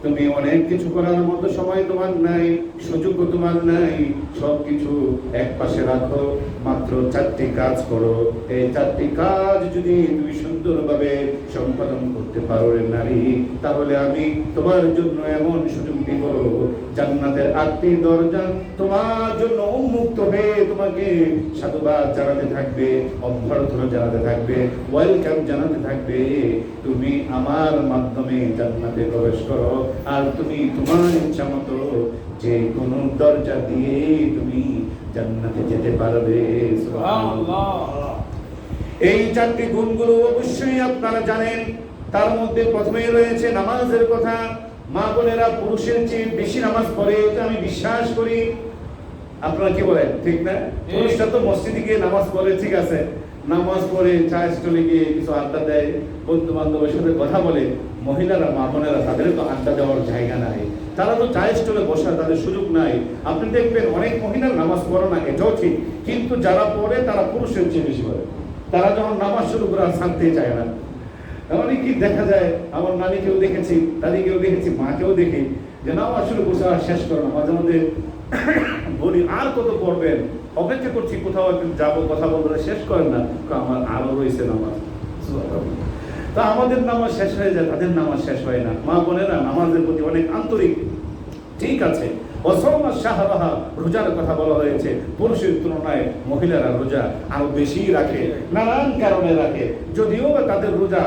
তুমি অনেক কিছু করার মতো সময় তোমার নাই, সুযোগ তোমার নাই। সবকিছু এক পাশে রাখো, মাত্র 4টি কাজ করো। এই 4টি কাজ যদি তুমি সুন্দরভাবে সম্পাদন করতে পারো রে নারী, তাহলে আমি তোমার জন্য এমন সুযোগ দিব, জান্নাতের 8টি দরজা তোমার জন্য উন্মুক্ত হয়ে তোমাকে সাধুবাদ জানাতে থাকবে, অভ্যর্থনা জানাতে থাকবে, ওয়েলকাম জানাতে থাকবে। তুমি আমার মাধ্যমে জান্নাতে প্রবেশ করো, আর তুমি তোমার ইচ্ছা মতো যে কোনো দরজা দিয়ে তুমি জান্নাতে যেতে পারবে। সুবহানাল্লাহ। এই 4টি গুণগুলো অবশ্যই আপনারা জানেন। তার মধ্যে প্রথমেই রয়েছে নামাজের কথা। মা বোনেরা পুরুষের চেয়ে বেশি নামাজ পড়ে, এটা আমি বিশ্বাস করি। আপনারা কি বলেন, ঠিক না? পুরুষরা তো মসজিদে গিয়ে নামাজ পড়ে, ঠিক আছে, নামাজ পড়ে চা স্টলে গিয়ে কিছু আড্ডা দেয়, বন্ধু বান্ধবের সাথে কথা বলে। মহিলারা, মা বোনেরা, তাদের তো আড্ডা দেওয়ার জায়গা নাই, তারা তো চা স্টলে বসার তাদের সুযোগ নাই। আপনি দেখবেন অনেক মহিলার নামাজ পড়ে না, এটাও ঠিক, কিন্তু যারা পড়ে তারা পুরুষের চেয়ে বেশি পড়ে। তারা যখন নামাজ শুরু করে আর ছাড়তে চায় না। এমনই কি দেখা যায়, আমার নানিকেও দেখেছি, দাদিকেও দেখেছি, মাকেও দেখি, যে নামাজ শুরু করছে আর শেষ করো না। মাঝে মধ্যে বলি, আর কত পড়বেন, অপেক্ষা করছি কোথাও একদিন যাবো, কথা বলবো, শেষ করেন না। আমার আরো রয়েছে নামাজ। তা আমাদের নামাজ শেষ হয়ে যায়, তাদের নামাজ শেষ হয় না। মা বোনেরা নামাজের প্রতি অনেক আন্তরিক, ঠিক আছে, ওয়াসাওমা শাহরাহা, রোজার কথা বলা হয়েছে। পুরুষের তুলনায় মহিলারা রোজা আরো বেশি রাখে, নানান কারণে রাখে। যদিও বা তাদের রোজা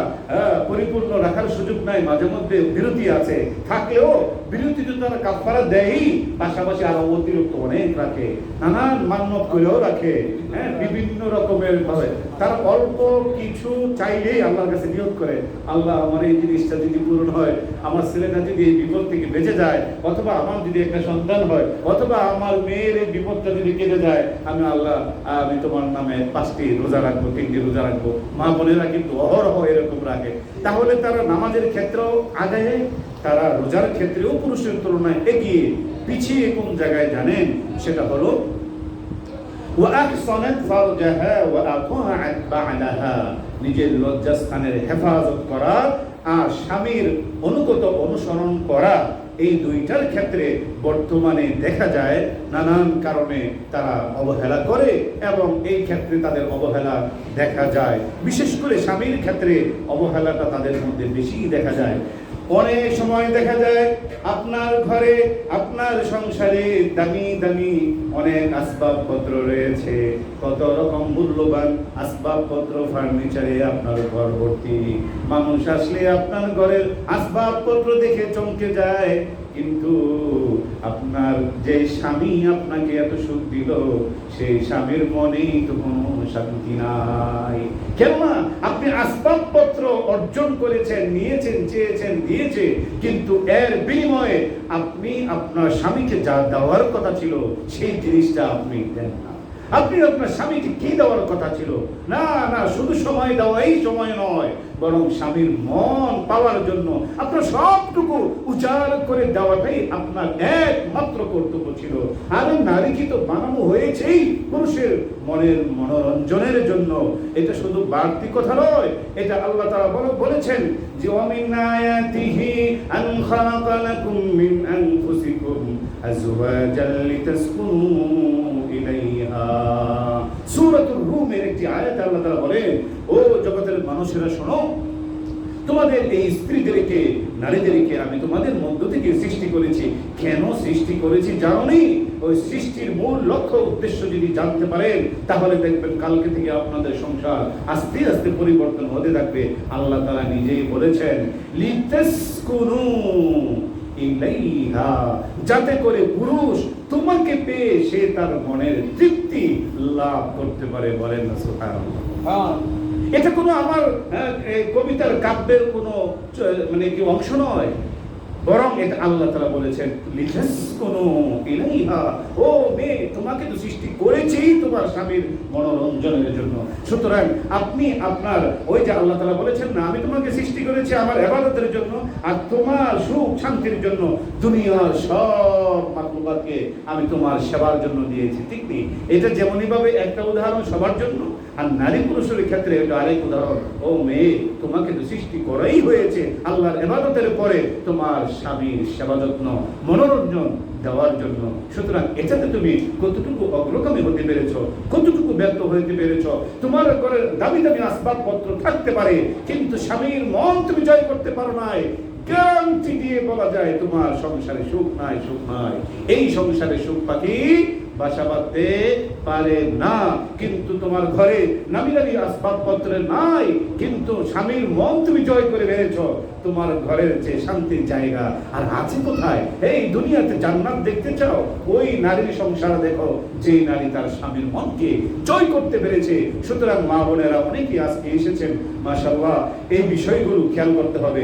পরিপূর্ণ রাখার সুযোগ নাই, মাঝে মধ্যে বিরতি আছে, থাকলেও বিরতি তো তারা কাফারা দেয়ই, পাশাপাশি আরো অতিরিক্ত অনেক রাখে, নানান মান্যত করেও রাখে। বিভিন্ন রকমের ভাবে তারা অল্প কিছু চাইলেই আল্লাহর কাছে নিয়োগ করে, আল্লাহ আমার এই জিনিসটা যদি পূরণ হয়, আমার ছেলেটা যদি এই বিপদ থেকে বেঁচে যায়, অথবা আমার যদি একটা সন্তান হয়, অথবা আমার মেয়ের এই বিপদটা যদি কেটে যায়, আমি তোমার নামে 5টি রোজা রাখবো, 3টি রোজা রাখবো। মা বোনেরা কিন্তু অহরহ এরকম রাখে। তাহলে তারা নামাজের ক্ষেত্রেও আগে, তারা রোজার ক্ষেত্রেও পুরুষের তুলনায় এগিয়ে। পিছিয়ে কোন জায়গায় জানেন? সেটা হলো ওয়াহসানাত ফারজাহা ওয়া আতাআত বা'লাহা, নিজের লজ্জাস্থানের হেফাজত করা আর স্বামীর অনুগত অনুসরণ করা। এই দুইটার ক্ষেত্রে বর্তমানে দেখা যায় নানান কারণে তারা অবহেলা করে, এবং এই ক্ষেত্রে তাদের অবহেলা দেখা যায়। বিশেষ করে স্বামীর ক্ষেত্রে অবহেলাটা তাদের মধ্যে বেশি দেখা যায়। অনেক সময় দেখা যায় আপনার ঘরে, আপনার সংসারে দামি দামি অনেক আসবাবপত্র রয়েছে, কত রকম মূল্যবান আসবাবপত্র, ফার্নিচারে আপনার ঘর ভর্তি। মানুষ আসলে আপনার ঘরের আসবাবপত্র দেখে চমকে যায়, কিন্তু আপনার যে স্বামী আপনাকে এত সুখ দিল, সেই স্বামীর মনেই তো কোনো শান্তি নাই। কেননা আপনি আসবাবপত্র অর্জন করেছেন, নিয়েছেন, চেয়েছেন, দিয়েছে, কিন্তু এর বিনিময়ে আপনি আপনার স্বামীকে যা দেওয়ার কথা ছিল সেই জিনিসটা আপনি দেন না। আপনি আপনার স্বামীকে কি দেওয়ার কথা ছিল? না না, শুধু সময় দেওয়াই সময় নয়, বরং স্বামীর মন পাওয়ার জন্য আপনার সবটুকু উজাড় করে দেওয়াটাই আপনার একমাত্র কর্তব্য ছিল। আর নারীকে তো বানানো হয়েছেই পুরুষের মনের মনোরঞ্জনের জন্য। এটা শুধু বাড়তি কথা নয়, এটা আল্লাহ তাআলা বলেছেন যে ওয়ামিন আয়াতিহি আন খালাকা লাকুম মিন আনফুসিকুম আজওয়াজাল লিতাসকুনু ইলাইহা। সূরাতুর রূমের একটি আয়াতে আল্লাহ তাআলা বলেন, ও জগতের মানুষেরা শোনো, তোমাদের এই স্ত্রীদেরকে, নারীদেরকে আমি তোমাদের মধ্য থেকে সৃষ্টি করেছি। কেন সৃষ্টি করেছি জানোনি? ওই সৃষ্টির মূল লক্ষ্য উদ্দেশ্য যদি জানতে পারেন, তাহলে দেখবেন কালকে থেকে আপনাদের সংসার আস্তে আস্তে পরিবর্তন হতে থাকবে। আল্লাহ তাআলা নিজেই বলেছেন লিতাসকুনু ইলাইহা, যাতে করে পুরুষ তোমাকে পেয়ে সে তার মনের তৃপ্তি লাভ করতে পারে। বলেন না সুবহানাল্লাহ। এটা কোনো আমার কবিতার কাব্যের কোনো কি অংশ নয়, বরং এটা আল্লাহ তাআলা বলেছেন লিতাসকুনু ইলাইহা, ও মেয়ে তোমাকে তো সৃষ্টি করেছি তোমার স্বামীর মনোরঞ্জনের জন্য। সুতরাং আপনি আপনার ওই যে আল্লাহ তাআলা বলেছেন না, আমি তোমাকে সৃষ্টি করেছি আমার ইবাদতের জন্য আর তোমার সুখ শান্তির জন্য, দুনিয়ার সব মাখলুকাতকে আমি তোমার সেবার জন্য দিয়েছি। ঠিক নেই? এটা যেমনই ভাবে একটা উদাহরণ সবার জন্য, আর নারী পুরুষের ক্ষেত্রে এটা আরেক উদাহরণ। ও মেয়ে তোমাকে তো সৃষ্টি করাই হয়েছে আল্লাহর ইবাদতের পরে তোমার স্বামীর সেবা যত্ন মনোরঞ্জন দেওয়ার জন্য। সুতরাং এটাতে তুমি কতটুকু অগ্রগামী হতে পেরেছ, কতটুকু ব্যর্থ হতে পেরেছ। তোমার ঘরে দামি দামি আসবাবপত্র থাকতে পারে, কিন্তু স্বামীর মন তুমি জয় করতে পারো নাই। গ্যারান্টি দিয়ে বলা যায় তোমার সংসারে সুখ নাই, সুখ নাই। এই সংসারে সুখ পাখি বাসা বাঁধতে পারে না। কিন্তু তোমার ঘরে নামি দামি আসবাবপত্র নাই, কিন্তু স্বামীর মন তুমি জয় করে বেড়েছ, তোমার ঘরের যে শান্তির জায়গা আর আছে কোথায়? এই দুনিয়াতে জান্নাত দেখতে চাও? ওই নারীর সংসার দেখো, যে নারী তার স্বামীর মনকে জয় করতে পেরেছে। সুতরাং মা বোনেরা অনেকেই আজকে এসেছেন, মাশাআল্লাহ, এই বিষয়গুলো খেয়াল করতে হবে।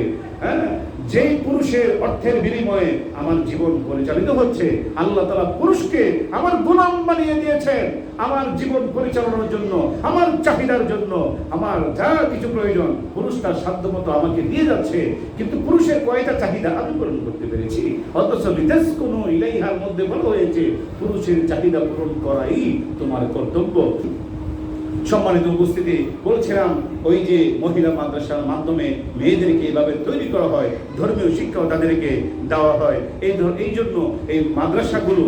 যেই পুরুষের অর্থের বিনিময়ে আমার জীবন পরিচালিত হচ্ছে, আল্লাহ তাআলা পুরুষকে আমার গোলাম বানিয়ে দিয়েছেন আমার জীবন পরিচালনার জন্য, আমার চাহিদার জন্য। আমার যা কিছু প্রয়োজন পুরুষ তার সাধ্যমতো আমাকে দিয়ে যাচ্ছে, কিন্তু পুরুষের কয়টা চাহিদা আমি পূরণ করতে পেরেছি? অথচ লিতাসকুনু ইলাইহার মধ্যে বলা হয়েছে পুরুষের চাহিদা পূরণ করাই তোমার কর্তব্য। সম্মানিত উপস্থিতি, বলছিলাম ওই যে মহিলা মাদ্রাসার মাধ্যমে মেয়েদেরকে এইভাবে তৈরি করা হয়, ধর্মীয় শিক্ষাও তাদেরকে দেওয়া হয়। এই জন্য এই মাদ্রাসাগুলো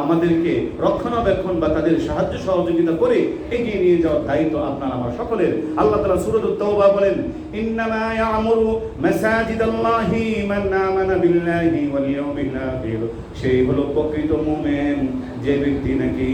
আমাদেরকে রক্ষণাবেক্ষণ বা তাদের সাহায্য সহযোগিতা করে এগিয়ে নিয়ে যাওয়ার দায়িত্ব আপনার আমার সকলের। আল্লাহ তাআলা সূরা তাওবা বলেন, ইন্নামা ইয়ামুরু মাসাজিদাল্লাহি মান আমানা বিল্লাহি ওয়াল ইয়াউমিল আখির। সেই হলো প্রকৃত মুমিন, যে ব্যক্তি নাকি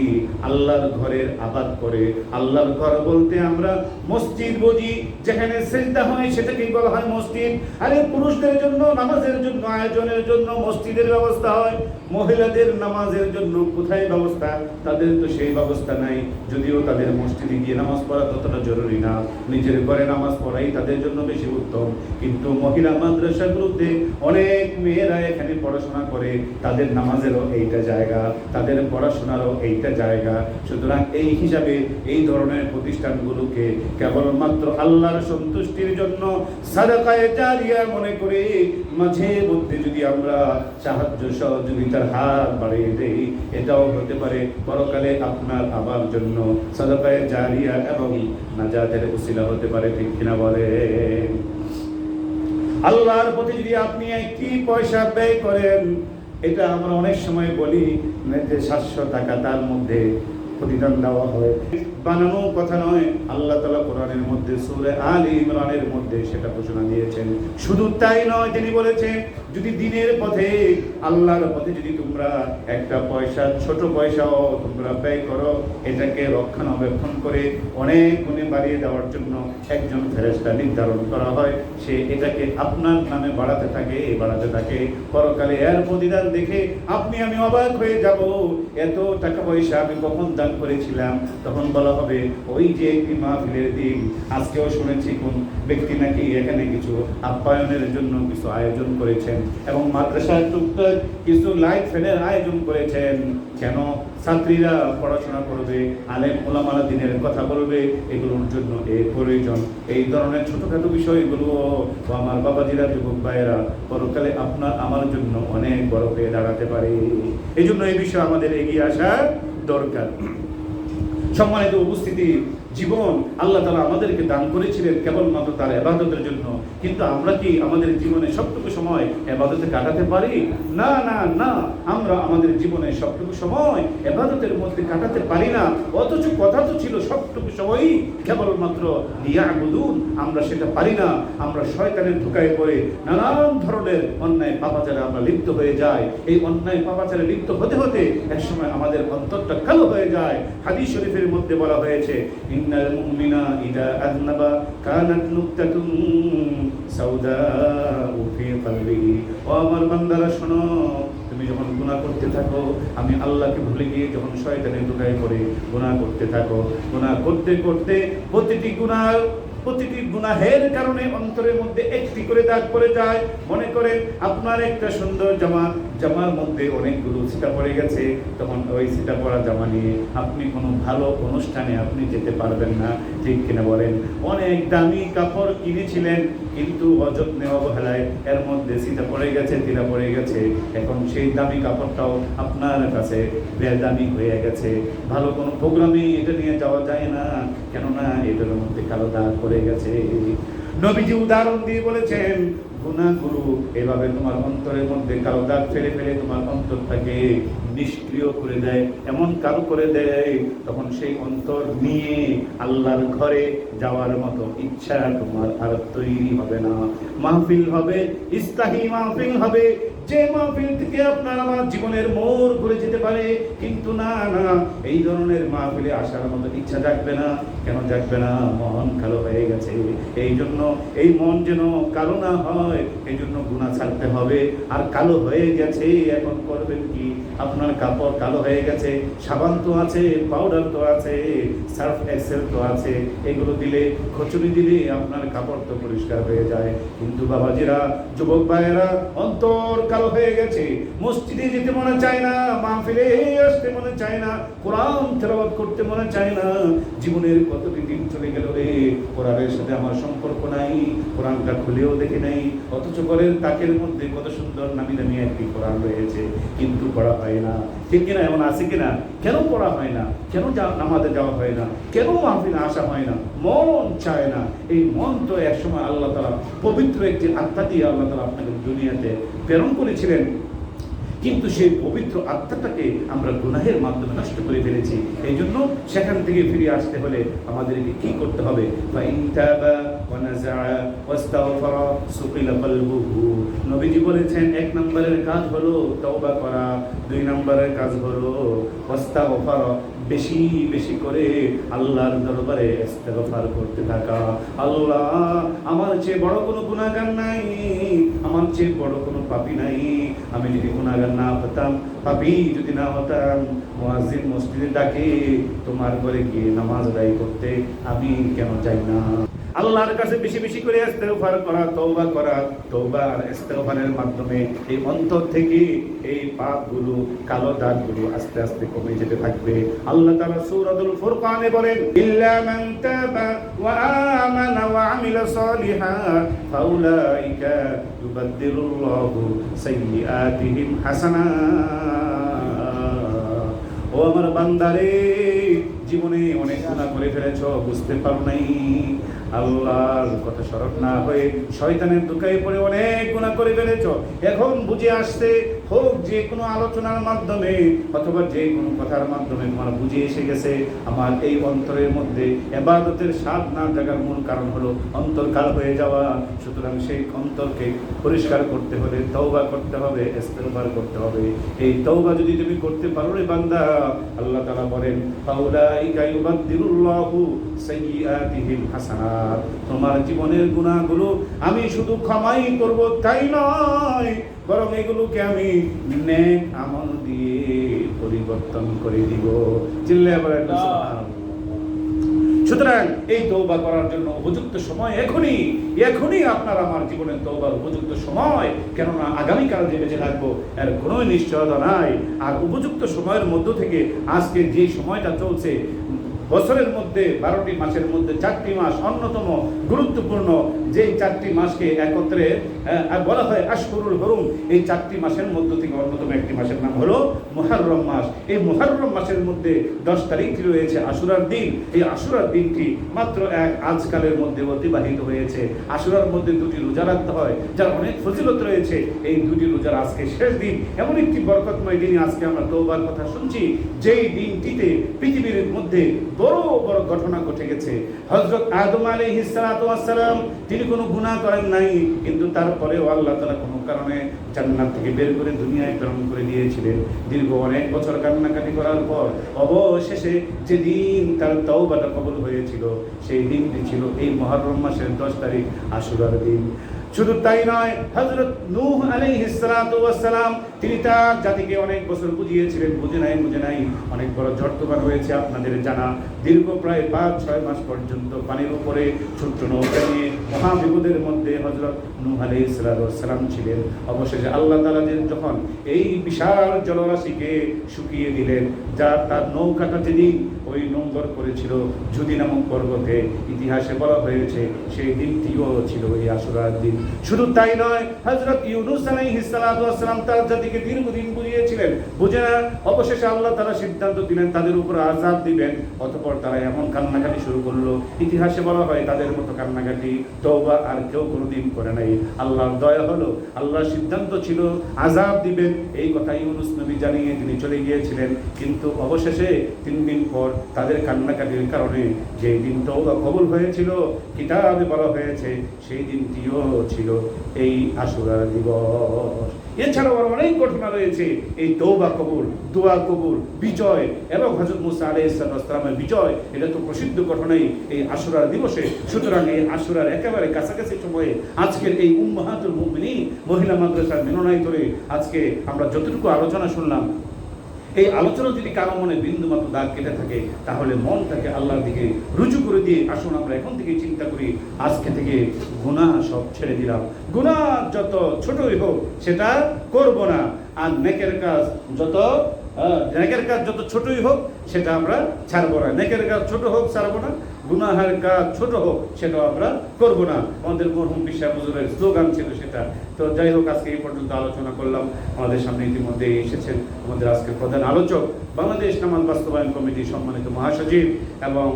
আল্লাহর ঘরের আবাদ করে। আল্লাহর ঘর বলতে আমরা মসজিদ বুঝি, যেখানে সিজদা হয় সেটাকেই বলা হয় মসজিদ। আরে পুরুষদের জন্য নামাজের জন্য আয়োজনের জন্য মসজিদের ব্যবস্থা হয়, মহিলাদের নামাজের জন্য কোথায় ব্যবস্থা? তাদের তো সেই ব্যবস্থা নাই। যদিও তাদের মসজিদে গিয়ে নামাজ পড়া ততটা জরুরি না, নিজের ঘরে নামাজ পড়াই তাদের জন্য বেশি উত্তম। কিন্তু মহিলা মাদ্রাসাগুলোতে অনেক মেয়েরা এখানে পড়াশোনা করে, তাদের নামাজেরও এইটা জায়গা, তাদের পড়াশোনারও এইটা জায়গা। সুতরাং এই হিসাবে এই ধরনের প্রতিষ্ঠানগুলোকে কেবলমাত্র আল্লাহর সন্তুষ্টির জন্য সাদাকায়ে জারিয়া মনে করে মাঝে মধ্যে যদি আমরা সাহায্য সহযোগিতার হাত বাড়িয়ে দেই, এটাও হতে পারে পরকালে আপনার আমার জন্য সাদাকায়ে জারিয়া এবং নাজাতের উসিলা হতে পারে। ঠিক কিনা বলে? আল্লাহর প্রতি যদি আপনি একটি পয়সা ব্যয় করেন, এটা আমরা অনেক সময় বলি যে 700 টাকা তার মধ্যে প্রতিদান দেওয়া হয়, বানানো কথা নয়। আল্লাহ তাআলা কোরআনের মধ্যে সূরা আলে ইমরানের মধ্যে সেটা ঘোষণা দিয়েছেন। শুধু তাই নয়, তিনি বলেছেন যদি দিনের পথে আল্লাহর পথে যদি তোমরা একটা পয়সা, ছোট পয়সাও তোমরা ব্যয় করো, এটাকে রক্ষণাবেক্ষণ করে অনেক গুণে বাড়িয়ে দেওয়ার জন্য একজন ফেরেশতা নির্ধারণ করা হয়। সে এটাকে আপনার নামে বাড়াতে থাকে। পরকালে এর প্রতিদান দেখে আপনি আমি অবাক হয়ে যাব। এত টাকা পয়সা আমি কখন দান করেছিলাম? তখন বলা হবে ওই যে একটি মাহফিলের দিন, আজকেও শুনেছি কোন ব্যক্তি নাকি এখানে কিছু আপ্যায়নের জন্য কিছু আয়োজন করেছেন এবং মাদ্রাসার টুকটাক কিছু লাইট ফ্যানের আয়োজন করেছেন। কেন? ছাত্রীরা পড়াশোনা করবে, আলেম ওলামারা দিনের কথা বলবে, এগুলোর জন্য এই প্রয়োজন। এই ধরনের ছোটখাটো বিষয়গুলো আমার বাবাজিরা, যুবক ভাইয়েরা, পরকালে আপনার আমার জন্য অনেক বড় হয়ে দাঁড়াতে পারে। এই জন্য এই বিষয়ে আমাদের এগিয়ে আসা দরকার। সম্মানিত উপস্থিতি, জীবন আল্লাহ তাআলা আমাদেরকে দান করেছিলেন কেবলমাত্র তার ইবাদতের জন্য। কিন্তু আমরা কি আমাদের জীবনে সবটুকু সময় ইবাদতে কাটাতে পারি? না না না, আমরা আমাদের জীবনে সবটুকু সময় ইবাদতের মধ্যে কাটাতে পারি না। অথচ কথা তো ছিল সবটুকু সময়ই কেবলমাত্র ইয়াবুদুন, আমরা সেটা পারি না। আমরা শয়তানের ধোঁকায় পড়ে নানান ধরনের অন্যায় পাপাচারে আমরা লিপ্ত হয়ে যাই। এই অন্যায় পাপাচারে লিপ্ত হতে হতে একসময় আমাদের অন্তরটা কালো হয়ে যায়। হাদিস শরীফের মধ্যে বলা হয়েছে, ইন্নাল মুমিনা ইদা আযনাবা কানাত নুকতাতুন সাউদাউ ফি কলবিহি। ও আমার বান্দারা শোনো, তুমি যখন গুনাহ করতে থাকো, আমি আল্লাহকে ভুলে গিয়ে যখন শয়তানের ধোঁকায় পড়ে গুনাহ করতে থাকো, গুনাহ করতে করতে প্রতিটি গুনাহের কারণে অন্তরের মধ্যে একটি করে দাগ পড়ে যায়। মনে করেন আপনার একটা সুন্দর জামার মধ্যে অনেকগুলো ছিটা পড়ে গেছে, তখন ওই ছিটা পড়া জামা নিয়ে আপনি কোনো ভালো অনুষ্ঠানে আপনি যেতে পারবেন না। ঠিক কিনা বলেন? অনেক দামি কাপড় কিনেছিলেন, কিন্তু অযত্নে অবহেলায় এর মধ্যে ছিটা পড়ে গেছে, তিরা পড়ে গেছে। এখন সেই দামি কাপড়টাও আপনার কাছে বেদামি হয়ে গেছে। ভালো কোনো প্রোগ্রামে এটা নিয়ে যাওয়া যায় না, কেননা এটার মধ্যে কালো দাগ পড়ে গেছে। নবীজি উদাহরণ দিয়ে বলেছেন, গুনাহগুলো এভাবে তোমার অন্তরের মধ্যে কালো দাগ ফেলে ফেলে তোমার অন্তরটাকে নিষ্ক্রিয় করে দেয়, এমন কালো করে দেয়, তখন সেই অন্তর নিয়ে আল্লাহর ঘরে যাওয়ার মতো ইচ্ছা তোমার আর তৈরি হবে না। মাহফিল হবে, ইস্তাহি মাহফিল হবে, যে মাহফিল থেকে আপনার আমার জীবনের মোড় ঘুরে যেতে পারে, কিন্তু না না, এই ধরনের মাহফিলে আসার মতো ইচ্ছা জাগবে না। কেন জাগবে না? মন কালো হয়ে গেছে। এই জন্য এই মন যেন কালো না হয়, এই জন্য গুনাহ ছাড়তে হবে। আর কালো হয়ে গেছে, এখন করবেন কি? আপনার কাপড় কালো হয়ে গেছে, সাবান তো আছে, পাউডার তো আছে, সার্ফ এক্সেল তো আছে, এগুলো দিলে, খচুরি দিলে আপনার কাপড় তো পরিষ্কার হয়ে যায়। কিন্তু বাবাজিরা, যুবক ভাইয়েরা, অন্তর কালো হয়ে গেছে, মসজিদে যেতে মনে চায় না, মাহফিলে আসতে মনে চায় না, কোরআন তেলাওয়াত করতে মনে চায় না। জীবনের কতটি দিন চলে গেল রে, কোরআনের সাথে আমার সম্পর্ক নাই, কোরআনটা খুলেও দেখে নাই। অথচ ঘরের তাকের মধ্যে কত সুন্দর নামি দামি একটি কোরআন রয়েছে, কিন্তু পড়া হয় না। ঠিক কিনা? এমন আছে কিনা? কেন পড়া হয় না? কেন নামাজে যাওয়া হয় না? কেন মাহফিলে আসা হয় না? মন চায় না। এই মন তো একসময় আল্লাহ তাআলা পবিত্র একটি আত্মা দিয়ে আল্লাহ তাআলা আপনাকে দুনিয়াতে প্রেরণ করেছিলেন, কিন্তু সেই পবিত্র আত্মাটাকে আমরা গুনাহের মাধ্যমে নষ্ট করে ফেলেছি। এই জন্য সেখান থেকে ফিরে আসতে হলে আমাদেরকে কি করতে হবে? নবীজি বলেছেন, 1 নম্বরের কাজ হলো তওবা করা, 2 নম্বরের কাজ হলো ওয়াস্তাগফার, বেশি বেশি করে আল্লাহর দরবারে ইস্তেগফার করতে থাকা। আল্লাহ, আমার চেয়ে বড় কোনো গুনাহগার নাই, আমার চেয়ে বড় কোনো পাপী নাই। আমি যদি গুনাহগার না হতাম, পাপী যদি না হতাম, মুয়াজ্জিন মসজিদে ডাকে তোমার ঘরে গিয়ে নামাজ আদায় করতে, আমি কেন যাই না? আল্লাহর কাছে বেশি বেশি করে ইস্তেগফার করা, তওবা করা। তওবা আর ইস্তেগফারের মাধ্যমে এই অন্তর থেকে এই পাপগুলো, কালো দাগগুলো আস্তে আস্তে কমে যেতে থাকবে। আল্লাহ তাআলা সূরাতুল ফুরকানে বলেন, ইল্লা মান তাবা ওয়া আমানা ওয়া আমিলা সালিহান ফাউলাইকা ইউবাদদিলুল্লাহু সাইয়্যাতিহিম হাসানাত। ও আমার বান্দারে, জীবনে অনেক গুনাহ করে ফেলেছো, বুঝতে পারো নাই, আল্লাহর কথা স্মরণ না হয়ে শয়তানের ধোঁকায় পড়ে অনেক গুনাহ করে ফেলেছো। এখন বুঝে আসছে, হোক যে কোনো আলোচনার মাধ্যমে অথবা যে কোনো কথার মাধ্যমে তোমার বুঝে এসে গেছে, আমার এই অন্তরের মধ্যে ইবাদতের স্বাদ না জাগার মূল কারণ হলো অন্তর কালো হয়ে যাওয়া। সুতরাং সেই অন্তরকে পরিষ্কার করতে হলে তওবা করতে হবে, ইস্তেগফার করতে হবে। এই তওবা যদি তুমি করতে পারো রে বান্দা, আল্লাহ তাআলা বলেন, ফাউলাইকা ইউবাদদিলুল্লাহু সাইয়্যাতিহিম হাসানাত, তোমার জীবনের গুনাহগুলো আমি শুধু ক্ষমাই করব তাই নয়, বরং এগুলোকে আমি নেক আমল দিয়ে পরিবর্তন করে দিব। চিল্লায়া বলেন সুবহানাল্লাহ। সুতরাং এই তওবা করার জন্য উপযুক্ত সময় এখনই, এখনই আপনার আমার জীবনের তওবার উপযুক্ত সময়। কেননা আগামীকাল যে বেঁচে থাকবো এর কোনো নিশ্চয়তা নাই। আর উপযুক্ত সময়ের মধ্য থেকে আজকে যে সময়টা চলছে, বছরের মধ্যে 12টি মাসের মধ্যে 4টি মাস অন্যতম গুরুত্বপূর্ণ, যেই 4টি মাসকে একত্রে বলা হয় আশহুরুল হুরুম। এই 4টি মাসের মধ্য থেকে অন্যতম একটি মাসের নাম হলো মুহররম মাস। এই মুহররম মাসের মধ্যে 10 তারিখ রয়েছে আশুরার দিন। এই আশুরার দিনটি মাত্র আজকালের মধ্যে অতিবাহিত হয়েছে। আশুরার মধ্যে 2টি রোজা রাখতে হয়, যার অনেক ফজিলত রয়েছে। এই 2টি রোজার আজকে শেষ দিন, এমন একটি বরকতময় দিনে আজকে আমরা তওবার কথা শুনছি, যেই দিনটিতে পৃথিবীর মধ্যে বড় বড় ঘটনা ঘটে গেছে। হযরত আদম আলাইহিস সালাতু ওয়াস সালাম, তিনি কোনো গুনাহ করেন নাই, কিন্তু তারপরেও আল্লাহ তাআলা কোনো কারণে জান্নাত থেকে বের করে দুনিয়ায় প্রেরণ করে দিয়েছিলেন। দীর্ঘ অনেক বছর কান্নাকাটি করার পর অবশেষে যেদিন তার তওবাটা কবুল হয়েছিল, সেই দিনটি ছিল এই মুহররম মাসের 10 তারিখ আশুরার দিন। শুধু তাই নয়, হযরত নূহ আলাইহিস সালাতু ওয়াস সালাম, তিনি তার জাতিকে অনেক বছর বুঝিয়েছিলেন, বুঝে নাই, অনেক বড় ঝড় তুফান হয়েছে আপনাদের জানা। দীর্ঘ প্রায় 5-6 মাস পর্যন্ত পানির উপরে ছোট্ট নৌকা নিয়ে মহা বিপদের মধ্যে হযরত নূহ আলাইহিস সালাতু ওয়াস সালাম ছিলেন। অবশেষে আল্লাহ তাআলা যখন এই বিশাল জলরাশিকে শুকিয়ে দিলেন, যা তার নৌকাটা যেদিন ওই নোঙ্গর করেছিল জুদি নামক পর্বতে, ইতিহাসে বলা হয়েছে সেই দিনটিও ছিল এই আশুরার দিন। শুধু তাই নয়, হযরত ইউনূস আলাইহিস সালাতু ওয়াস সালাম তার জাতিকে দীর্ঘদিন বুঝিয়েছিলেন, বুঝে না অবশেষে আল্লাহ তাআলা সিদ্ধান্ত দিলেন তাদের উপর আযাব দিবেন। অতঃপর তারা এমন কান্নাকাটি শুরু করলো, ইতিহাসে বলা হয় তাদের মতো কান্নাকাটি তওবা আর কেউ কোনোদিন করে নাই। আল্লাহর দয়া হলো, আল্লাহর সিদ্ধান্ত ছিল আযাব দিবেন, এই কথা ইউনূস নবী জানিয়ে তিনি চলে গিয়েছিলেন। কিন্তু অবশেষে 3 দিন পর তাদের কান্নাকাটির কারণে যে দিন তওবা কবুল হয়েছিল, কিতাবে বলা হয়েছে সেই দিনটিও ছিল এই আশুরা দিবস। এছাড়াও আরো অনেক ঘটনা রয়েছে। এই তওবা কবুল, দোয়া কবুল, বিজয় এবং হযরত মুসা আলাইহিস সালামের বিজয়, এটা তো প্রসিদ্ধ ঘটনাই এই আশুরা দিবসে। সুতরাং এই আশুরার একেবারে কাছাকাছি সময়ে আজকের এই উম্মাহাতুল মুমিনিন মহিলা মাদ্রাসার মিলনায়তনে আজকে আমরা যতটুকু আলোচনা শুনলাম, এই আলোচনা যদি কারো মনে বিন্দুমাত্র দাগ কেটে থাকে, তাহলে মনটাকে আল্লাহর দিকে রুজু করে দিয়ে আসুন আমরা এখন থেকে চিন্তা করি, আজকে থেকে গুনাহ সব ছেড়ে দিলাম, গুনাহ যত ছোটই হোক সেটা করব না, আর নেকের কাজ যত ছোটই হোক সেটা আমরা ছাড়বো না। নেকের কাজ ছোট হোক ছাড়বো না, গুনাহের কাজ ছোট হোক সেটা আমরা করব না। আমাদের মরহুম পীর সাহেব হুজুরের স্লোগান ছিল সেটা। তো যাই হোক, আজকে এই পর্যন্ত আলোচনা করলাম। আমাদের সামনে ইতিমধ্যে এসেছেন আমাদের আজকের প্রধান আলোচক, বাংলাদেশ নামাজ বাস্তবায়ন কমিটির সম্মানিত মহাসচিব এবং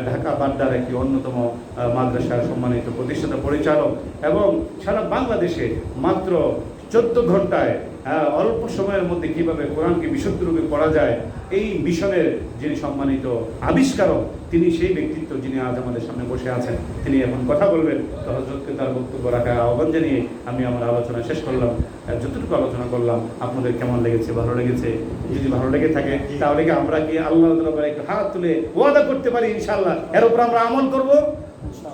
ঢাকা বাড্ডার একটি অন্যতম মাদ্রাসার সম্মানিত প্রতিষ্ঠাতা পরিচালক, এবং সারা বাংলাদেশে মাত্র 14 ঘন্টায় অল্প সময়ের মধ্যে কিভাবে কোরআনকে বিশুদ্ধ রূপে পড়া যায়, এই মিশনের যিনি সম্মানিত আবিষ্কারক, তিনি সেই ব্যক্তিত্ব যিনি আজ আমাদের সামনে বসে আছেন। তিনি এখন কথা বলবেন। তো হযরতকে তার বক্তব্য রাখার আহ্বান জানিয়ে আমি আমার আলোচনা শেষ করলাম। যতটুকু আলোচনা করলাম আপনাদের কেমন লেগেছে? ভালো লেগেছে? যদি ভালো লেগে থাকে তাহলে কি আমরা কি আল্লাহ দরবারে একটু হাত তুলে ওয়াদা করতে পারি ইনশাআল্লাহ এর উপর আমরা আমল করব?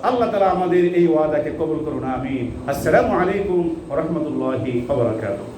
আল্লাহ তাআলা আমাদের এই ওয়াদাকে কবুল করুন। আমিন। আসসালামু আলাইকুম ওয়া রাহমাতুল্লাহি ওয়া বারাকাতুহু।